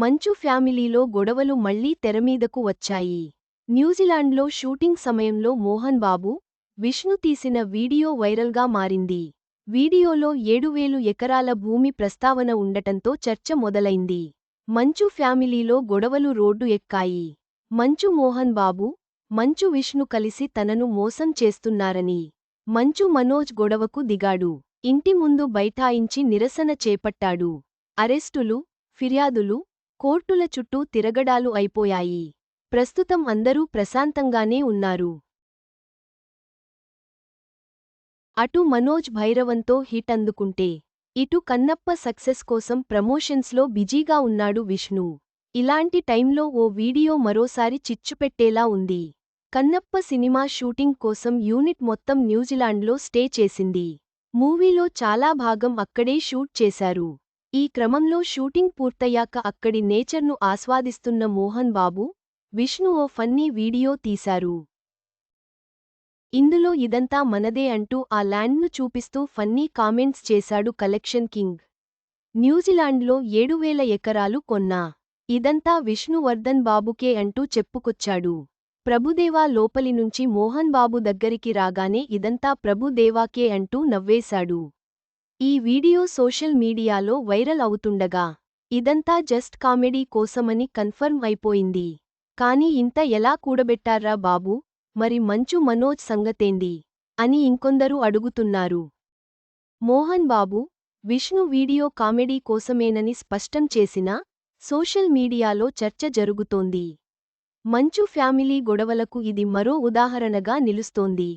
మంచు ఫ్యామిలీలో గొడవలు మళ్లీ తెరమీదకు వచ్చాయి. న్యూజిలాండ్లో షూటింగ్ సమయంలో మోహన్ బాబు, విష్ణు తీసిన వీడియో వైరల్గా మారింది. వీడియోలో 7,000 ఎకరాల భూమి ప్రస్తావన ఉండటంతో చర్చ మొదలైంది. మంచు ఫ్యామిలీలో గొడవలు రోడ్డు ఎక్కాయి. మంచు మోహన్ బాబు, మంచు విష్ణు కలిసి తనను మోసం చేస్తున్నారని మంచు మనోజ్ గొడవకు దిగాడు. ఇంటి ముందు బైఠాయించి నిరసన చేపట్టాడు. అరెస్టులు, ఫిర్యాదులు, కోర్టుల చుట్టూ తిరగడాలు అయిపోయాయి. ప్రస్తుతం అందరూ ప్రశాంతంగానే ఉన్నారు. అటు మనోజ్ భైరవంతో హిట్ అందుకుంటే, ఇటు కన్నప్ప సక్సెస్ కోసం ప్రమోషన్స్లో బిజీగా ఉన్నాడు విష్ణు. ఇలాంటి టైంలో ఓ వీడియో మరోసారి చిచ్చుపెట్టేలా ఉంది. కన్నప్ప సినిమా షూటింగ్ కోసం యూనిట్ మొత్తం న్యూజిలాండ్లో స్టే చేసింది. మూవీలో చాలా భాగం అక్కడే షూట్ చేశారు. ఈ క్రమంలో షూటింగ్ పూర్తయ్యాక అక్కడి నేచర్ను ఆస్వాదిస్తున్న మోహన్ బాబు, విష్ణు ఓ ఫన్నీ వీడియో తీశారు. ఇందులో ఇదంతా మనదే అంటూ ఆ ల్యాండ్ను చూపిస్తూ ఫన్నీ కామెంట్స్ చేశాడు కలెక్షన్ కింగ్. న్యూజిలాండ్లో 7,000 ఎకరాలు కొన్నా. ఇదంతా విష్ణువర్ధన్ బాబుకే అంటూ చెప్పుకొచ్చాడు. ప్రభుదేవా లోపలి నుంచి మోహన్ బాబు దగ్గరికి రాగానే ఇదంతా ప్రభుదేవాకే అంటూ నవ్వేశాడు. ఈ వీడియో సోషల్ మీడియాలో వైరల్ అవుతుండగా, ఇదంతా జస్ట్ కామెడీ కోసమని కన్ఫర్మ్ అయిపోయింది. కానీ ఇంత ఎలా కూడబెట్టార్రా బాబూ, మరి మంచు మనోజ్ సంగతేంది అని ఇంకొందరు అడుగుతున్నారు. మోహన్ బాబు, విష్ణు వీడియో కామెడీ కోసమేనని స్పష్టం చేసినా, సోషల్ మీడియాలో చర్చ జరుగుతోంది. మంచు ఫ్యామిలీ గొడవలకు ఇది మరో ఉదాహరణగా నిలుస్తోంది.